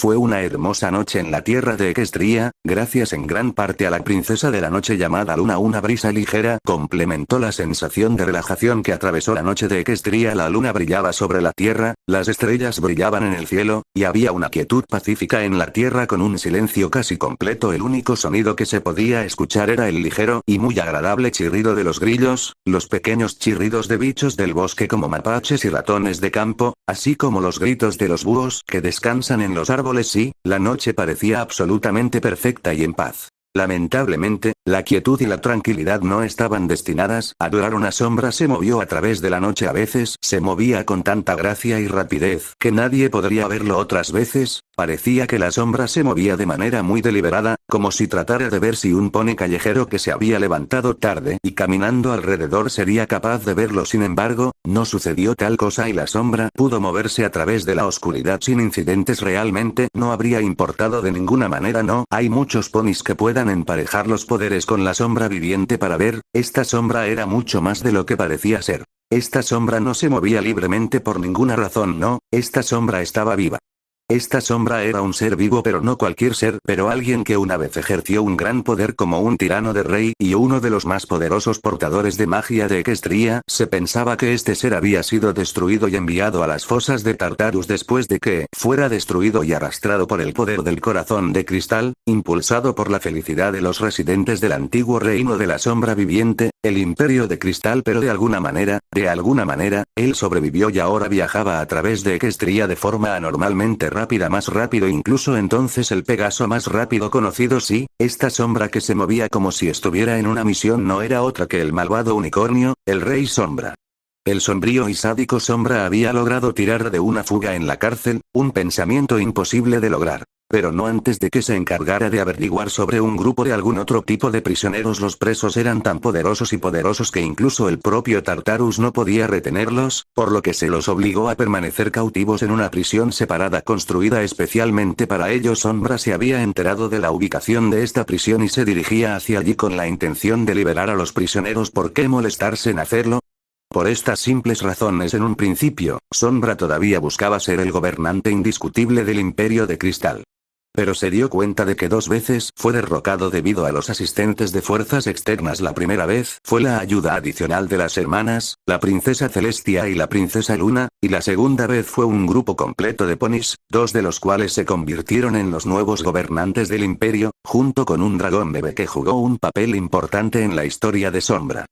Fue una hermosa noche en la tierra de Equestria, gracias en gran parte a la princesa de la noche llamada Luna. Una brisa ligera complementó la sensación de relajación que atravesó la noche de Equestria. La luna brillaba sobre la tierra, las estrellas brillaban en el cielo, y había una quietud pacífica en la tierra con un silencio casi completo. El único sonido que se podía escuchar era el ligero y muy agradable chirrido de los grillos, los pequeños chirridos de bichos del bosque como mapaches y ratones de campo, así como los gritos de los búhos que descansan en los árboles. Sí, la noche parecía absolutamente perfecta y en paz. Lamentablemente, la quietud y la tranquilidad no estaban destinadas a durar. Una sombra se movió a través de la noche. A veces se movía con tanta gracia y rapidez que nadie podría verlo. Otras veces, parecía que la sombra se movía de manera muy deliberada, como si tratara de ver si un pony callejero que se había levantado tarde y caminando alrededor sería capaz de verlo. Sin embargo, no sucedió tal cosa y la sombra pudo moverse a través de la oscuridad sin incidentes. Realmente no habría importado de ninguna manera. No hay muchos ponis que puedan emparejar los poderes con la sombra viviente para ver. Esta sombra era mucho más de lo que parecía ser. Esta sombra no se movía libremente por ninguna razón. No, esta sombra estaba viva. Esta sombra era un ser vivo, pero no cualquier ser, pero alguien que una vez ejerció un gran poder como un tirano de rey y uno de los más poderosos portadores de magia de Equestria. Se pensaba que este ser había sido destruido y enviado a las fosas de Tartarus después de que fuera destruido y arrastrado por el poder del corazón de cristal, impulsado por la felicidad de los residentes del antiguo reino de la sombra viviente, el imperio de cristal. Pero de alguna manera, él sobrevivió y ahora viajaba a través de Equestria de forma anormalmente rápida, más rápido incluso entonces el Pegaso más rápido conocido. Sí, esta sombra que se movía como si estuviera en una misión no era otra que el malvado unicornio, el Rey Sombra. El sombrío y sádico Sombra había logrado tirar de una fuga en la cárcel, un pensamiento imposible de lograr. Pero no antes de que se encargara de averiguar sobre un grupo de algún otro tipo de prisioneros. Los presos eran tan poderosos y poderosos que incluso el propio Tartarus no podía retenerlos, por lo que se los obligó a permanecer cautivos en una prisión separada construida especialmente para ellos. Sombra se había enterado de la ubicación de esta prisión y se dirigía hacia allí con la intención de liberar a los prisioneros. ¿Por qué molestarse en hacerlo? Por estas simples razones. En un principio, Sombra todavía buscaba ser el gobernante indiscutible del Imperio de Cristal. Pero se dio cuenta de que 2 veces fue derrocado debido a los asistentes de fuerzas externas. La primera vez fue la ayuda adicional de las hermanas, la princesa Celestia y la princesa Luna, y la segunda vez fue un grupo completo de ponis, 2 de los cuales se convirtieron en los nuevos gobernantes del imperio, junto con un dragón bebé que jugó un papel importante en la historia de Sombra.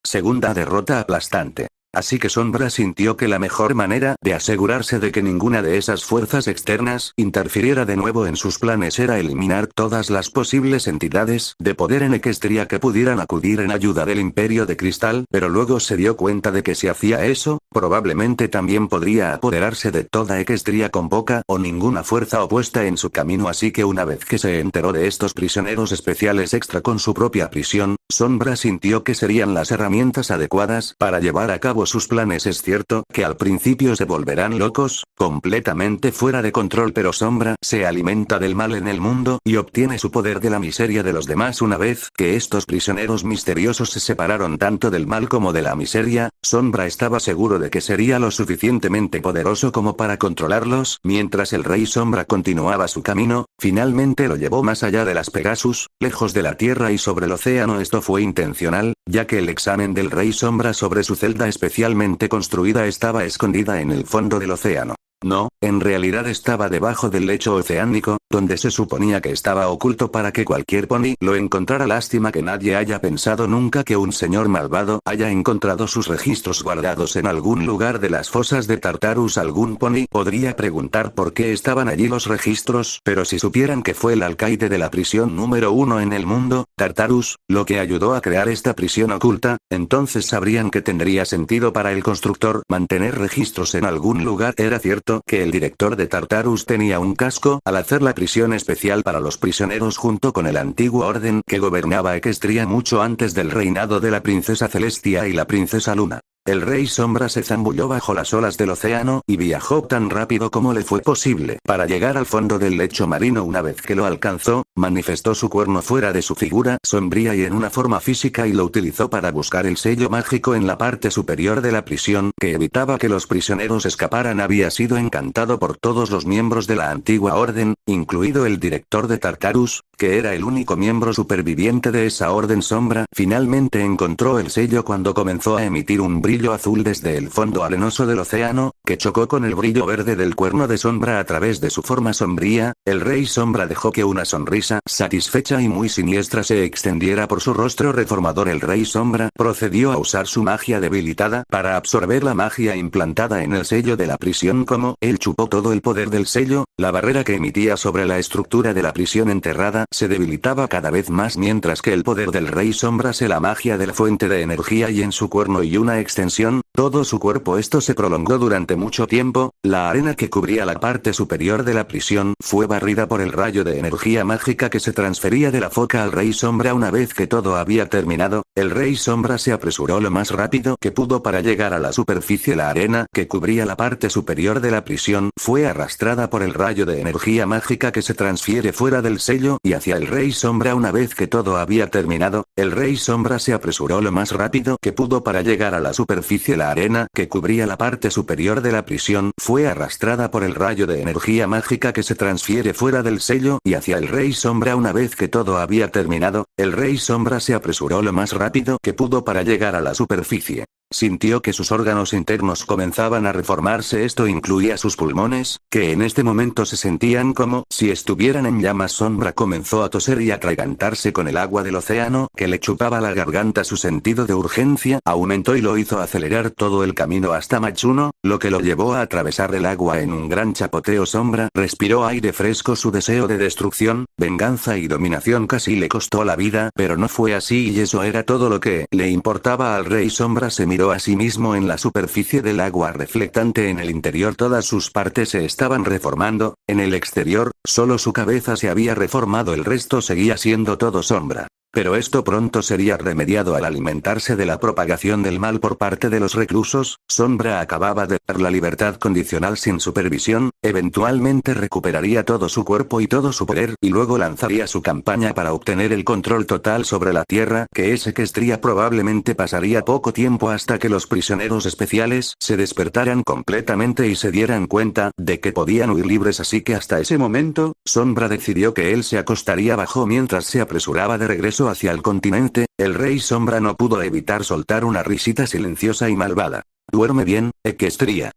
Segunda derrota aplastante. Así que Sombra sintió que la mejor manera de asegurarse de que ninguna de esas fuerzas externas interfiriera de nuevo en sus planes era eliminar todas las posibles entidades de poder en Equestria que pudieran acudir en ayuda del Imperio de Cristal. Pero luego se dio cuenta de que si hacía eso, probablemente también podría apoderarse de toda Equestria con poca o ninguna fuerza opuesta en su camino. Así que una vez que se enteró de estos prisioneros especiales extra con su propia prisión, Sombra sintió que serían las herramientas adecuadas para llevar a cabo sus planes. Es cierto que al principio se volverán locos, completamente fuera de control, pero Sombra se alimenta del mal en el mundo y obtiene su poder de la miseria de los demás. Una vez que estos prisioneros misteriosos se separaron tanto del mal como de la miseria, Sombra estaba seguro de que sería lo suficientemente poderoso como para controlarlos. Mientras el Rey Sombra continuaba su camino, finalmente lo llevó más allá de las Pegasus, lejos de la tierra y sobre el océano. Esto fue intencional, ya que el examen del Rey Sombra sobre su celda especialmente construida estaba escondida en el fondo del océano. No, en realidad estaba debajo del lecho oceánico, donde se suponía que estaba oculto para que cualquier pony lo encontrara. Lástima que nadie haya pensado nunca que un señor malvado haya encontrado sus registros guardados en algún lugar de las fosas de Tartarus. Algún pony podría preguntar por qué estaban allí los registros, pero si supieran que fue el alcaide de la prisión número 1 en el mundo, Tartarus, lo que ayudó a crear esta prisión oculta, entonces sabrían que tendría sentido para el constructor mantener registros en algún lugar. Era cierto que el director de Tartarus tenía un casco al hacer la prisión especial para los prisioneros junto con el antiguo orden que gobernaba Equestria mucho antes del reinado de la princesa Celestia y la princesa Luna. El Rey Sombra se zambulló bajo las olas del océano y viajó tan rápido como le fue posible para llegar al fondo del lecho marino. Una vez que lo alcanzó, manifestó su cuerno fuera de su figura sombría y en una forma física y lo utilizó para buscar el sello mágico en la parte superior de la prisión que evitaba que los prisioneros escaparan. Había sido encantado por todos los miembros de la antigua orden, incluido el director de Tartarus, que era el único miembro superviviente de esa orden sombra. Finalmente encontró el sello cuando comenzó a emitir un brillo azul desde el fondo arenoso del océano, que chocó con el brillo verde del cuerno de sombra a través de su forma sombría. El Rey Sombra dejó que una sonrisa satisfecha y muy siniestra se extendiera por su rostro reformador. El Rey Sombra procedió a usar su magia debilitada para absorber la magia implantada en el sello de la prisión. Como él chupó todo el poder del sello, la barrera que emitía sobre la estructura de la prisión enterrada se debilitaba cada vez más, mientras que el poder del Rey Sombra se la magia de la fuente de energía y en su cuerno y una extensión, todo su cuerpo. Esto se prolongó durante mucho tiempo. La arena que cubría la parte superior de la prisión fue barrida por el rayo de energía mágica que se transfería de la foca al Rey Sombra. Una vez que todo había terminado, el Rey Sombra se apresuró lo más rápido que pudo para llegar a la superficie. La arena que cubría la parte superior de la prisión fue arrastrada por el rayo de energía mágica que se transfiere fuera del sello y hacia el Rey Sombra. Una vez que todo había terminado, el Rey Sombra se apresuró lo más rápido que pudo para llegar a la superficie. La arena que cubría la parte superior de la prisión fue arrastrada por el rayo de energía mágica que se transfiere fuera del sello y hacia el Rey Sombra. Una vez que todo había terminado, el Rey Sombra se apresuró lo más rápido que pudo para llegar a la superficie. Sintió que sus órganos internos comenzaban a reformarse. Esto incluía sus pulmones, que en este momento se sentían como si estuvieran en llamas. Sombra comenzó a toser y a atragantarse con el agua del océano que le chupaba la garganta. Su sentido de urgencia aumentó y lo hizo acelerar todo el camino hasta Machuno, lo que lo llevó a atravesar el agua en un gran chapoteo. Sombra respiró aire fresco. Su deseo de destrucción, venganza y dominación casi le costó la vida, pero no fue así y eso era todo lo que le importaba al Rey Sombra. Se miró a sí mismo en la superficie del agua reflectante. En el interior todas sus partes se estaban reformando, en el exterior, solo su cabeza se había reformado, el resto seguía siendo todo sombra. Pero esto pronto sería remediado al alimentarse de la propagación del mal por parte de los reclusos. Sombra acababa de dar la libertad condicional sin supervisión, eventualmente recuperaría todo su cuerpo y todo su poder y luego lanzaría su campaña para obtener el control total sobre la tierra. Que ese Equestria probablemente pasaría poco tiempo hasta que los prisioneros especiales se despertaran completamente y se dieran cuenta de que podían huir libres. Así que hasta ese momento, Sombra decidió que él se acostaría abajo mientras se apresuraba de regreso hacia el continente. El Rey Sombra no pudo evitar soltar una risita silenciosa y malvada. Duerme bien, Equestria.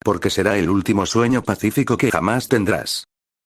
Porque será el último sueño pacífico que jamás tendrás.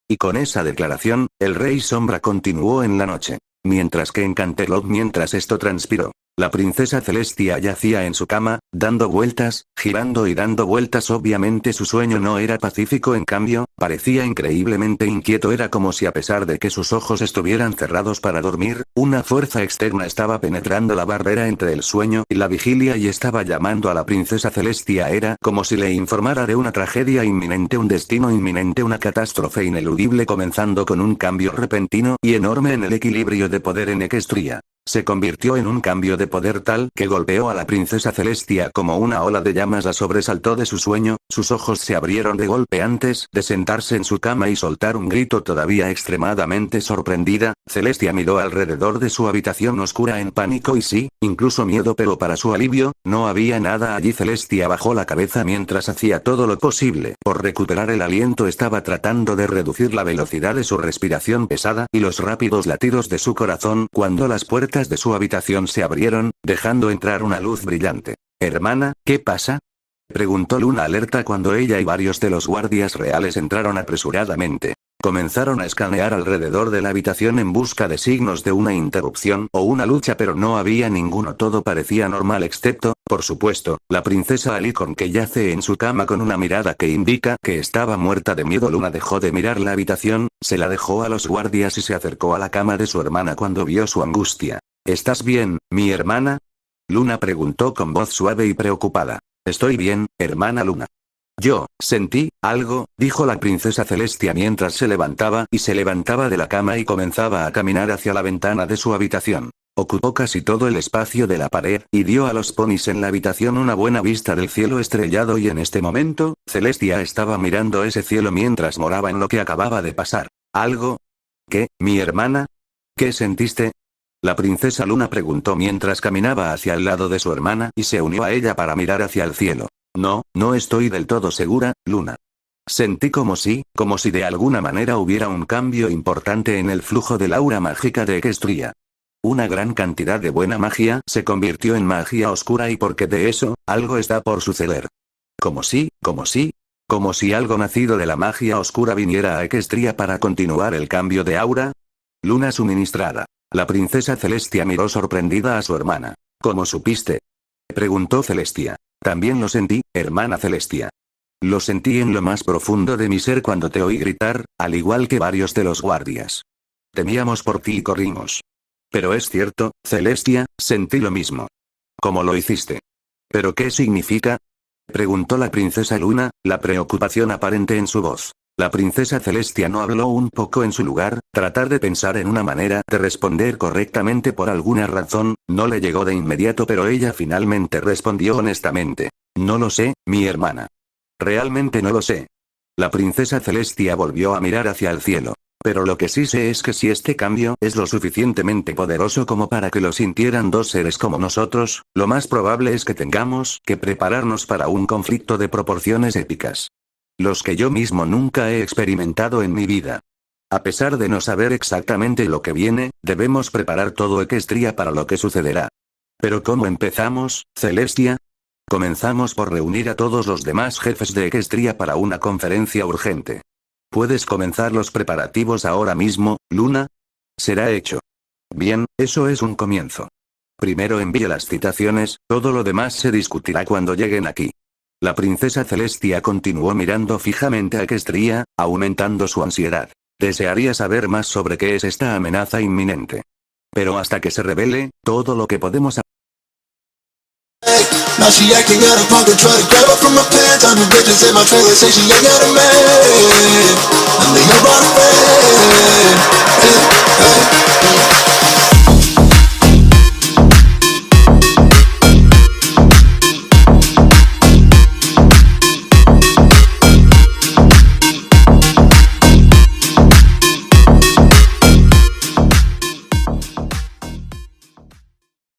Y con esa declaración, el Rey Sombra continuó en la noche. Mientras que en Canterlot, mientras esto transpiró, la princesa Celestia yacía en su cama, dando vueltas, girando y dando vueltas. Obviamente su sueño no era pacífico, en cambio, parecía increíblemente inquieto. Era como si a pesar de que sus ojos estuvieran cerrados para dormir, una fuerza externa estaba penetrando la barrera entre el sueño y la vigilia y estaba llamando a la princesa Celestia. Era como si le informara de una tragedia inminente, un destino inminente, una catástrofe ineludible comenzando con un cambio repentino y enorme en el equilibrio de poder en Equestria. Se convirtió en un cambio de poder tal que golpeó a la princesa Celestia como una ola de llamas. La sobresaltó de su sueño, sus ojos se abrieron de golpe antes de sentarse en su cama y soltar un grito. Todavía extremadamente sorprendida, Celestia miró alrededor de su habitación oscura en pánico y sí, incluso miedo, pero para su alivio, no había nada allí. Celestia bajó la cabeza mientras hacía todo lo posible por recuperar el aliento. Estaba tratando de reducir la velocidad de su respiración pesada y los rápidos latidos de su corazón cuando las puertas de su habitación se abrieron, dejando entrar una luz brillante. «Hermana, ¿qué pasa?», preguntó Luna alerta cuando ella y varios de los guardias reales entraron apresuradamente. Comenzaron a escanear alrededor de la habitación en busca de signos de una interrupción o una lucha, pero no había ninguno. Todo parecía normal excepto, por supuesto, la princesa Alicon, que yace en su cama con una mirada que indica que estaba muerta de miedo. Luna dejó de mirar la habitación, se la dejó a los guardias y se acercó a la cama de su hermana cuando vio su angustia. «¿Estás bien, mi hermana?», Luna preguntó con voz suave y preocupada. «Estoy bien, hermana Luna». «Yo, sentí algo», dijo la princesa Celestia mientras se levantaba de la cama y comenzaba a caminar hacia la ventana de su habitación. Ocupó casi todo el espacio de la pared, y dio a los ponis en la habitación una buena vista del cielo estrellado y en este momento, Celestia estaba mirando ese cielo mientras moraba en lo que acababa de pasar. ¿Algo? ¿Qué, mi hermana? ¿Qué sentiste? La princesa Luna preguntó mientras caminaba hacia el lado de su hermana y se unió a ella para mirar hacia el cielo. No, no estoy del todo segura, Luna. Sentí como si de alguna manera hubiera un cambio importante en el flujo del aura mágica de Equestria. Una gran cantidad de buena magia se convirtió en magia oscura y porque de eso, algo está por suceder. Como si algo nacido de la magia oscura viniera a Equestria para continuar el cambio de aura. Luna suministrada. La princesa Celestia miró sorprendida a su hermana. ¿Cómo supiste? Preguntó Celestia. También lo sentí, hermana Celestia. Lo sentí en lo más profundo de mi ser cuando te oí gritar, al igual que varios de los guardias. Temíamos por ti y corrimos. Pero es cierto, Celestia, sentí lo mismo. ¿Cómo lo hiciste? ¿Pero qué significa? Preguntó la princesa Luna, la preocupación aparente en su voz. La princesa Celestia no habló un poco en su lugar, tratar de pensar en una manera de responder correctamente por alguna razón, no le llegó de inmediato pero ella finalmente respondió honestamente. No lo sé, mi hermana. Realmente no lo sé. La princesa Celestia volvió a mirar hacia el cielo. Pero lo que sí sé es que si este cambio es lo suficientemente poderoso como para que lo sintieran dos seres como nosotros, lo más probable es que tengamos que prepararnos para un conflicto de proporciones épicas. Los que yo mismo nunca he experimentado en mi vida. A pesar de no saber exactamente lo que viene, debemos preparar todo Equestria para lo que sucederá. ¿Pero cómo empezamos, Celestia? Comenzamos por reunir a todos los demás jefes de Equestria para una conferencia urgente. ¿Puedes comenzar los preparativos ahora mismo, Luna? Será hecho. Bien, eso es un comienzo. Primero envíe las citaciones, todo lo demás se discutirá cuando lleguen aquí. La princesa Celestia continuó mirando fijamente a Equestria, aumentando su ansiedad. Desearía saber más sobre qué es esta amenaza inminente. Pero hasta que se revele, todo lo que podemos hacer. Now she acting out of pocket, try to grab her from my pants. I'm the bitches in my trailer, say she ain't got a man. And they about a friend.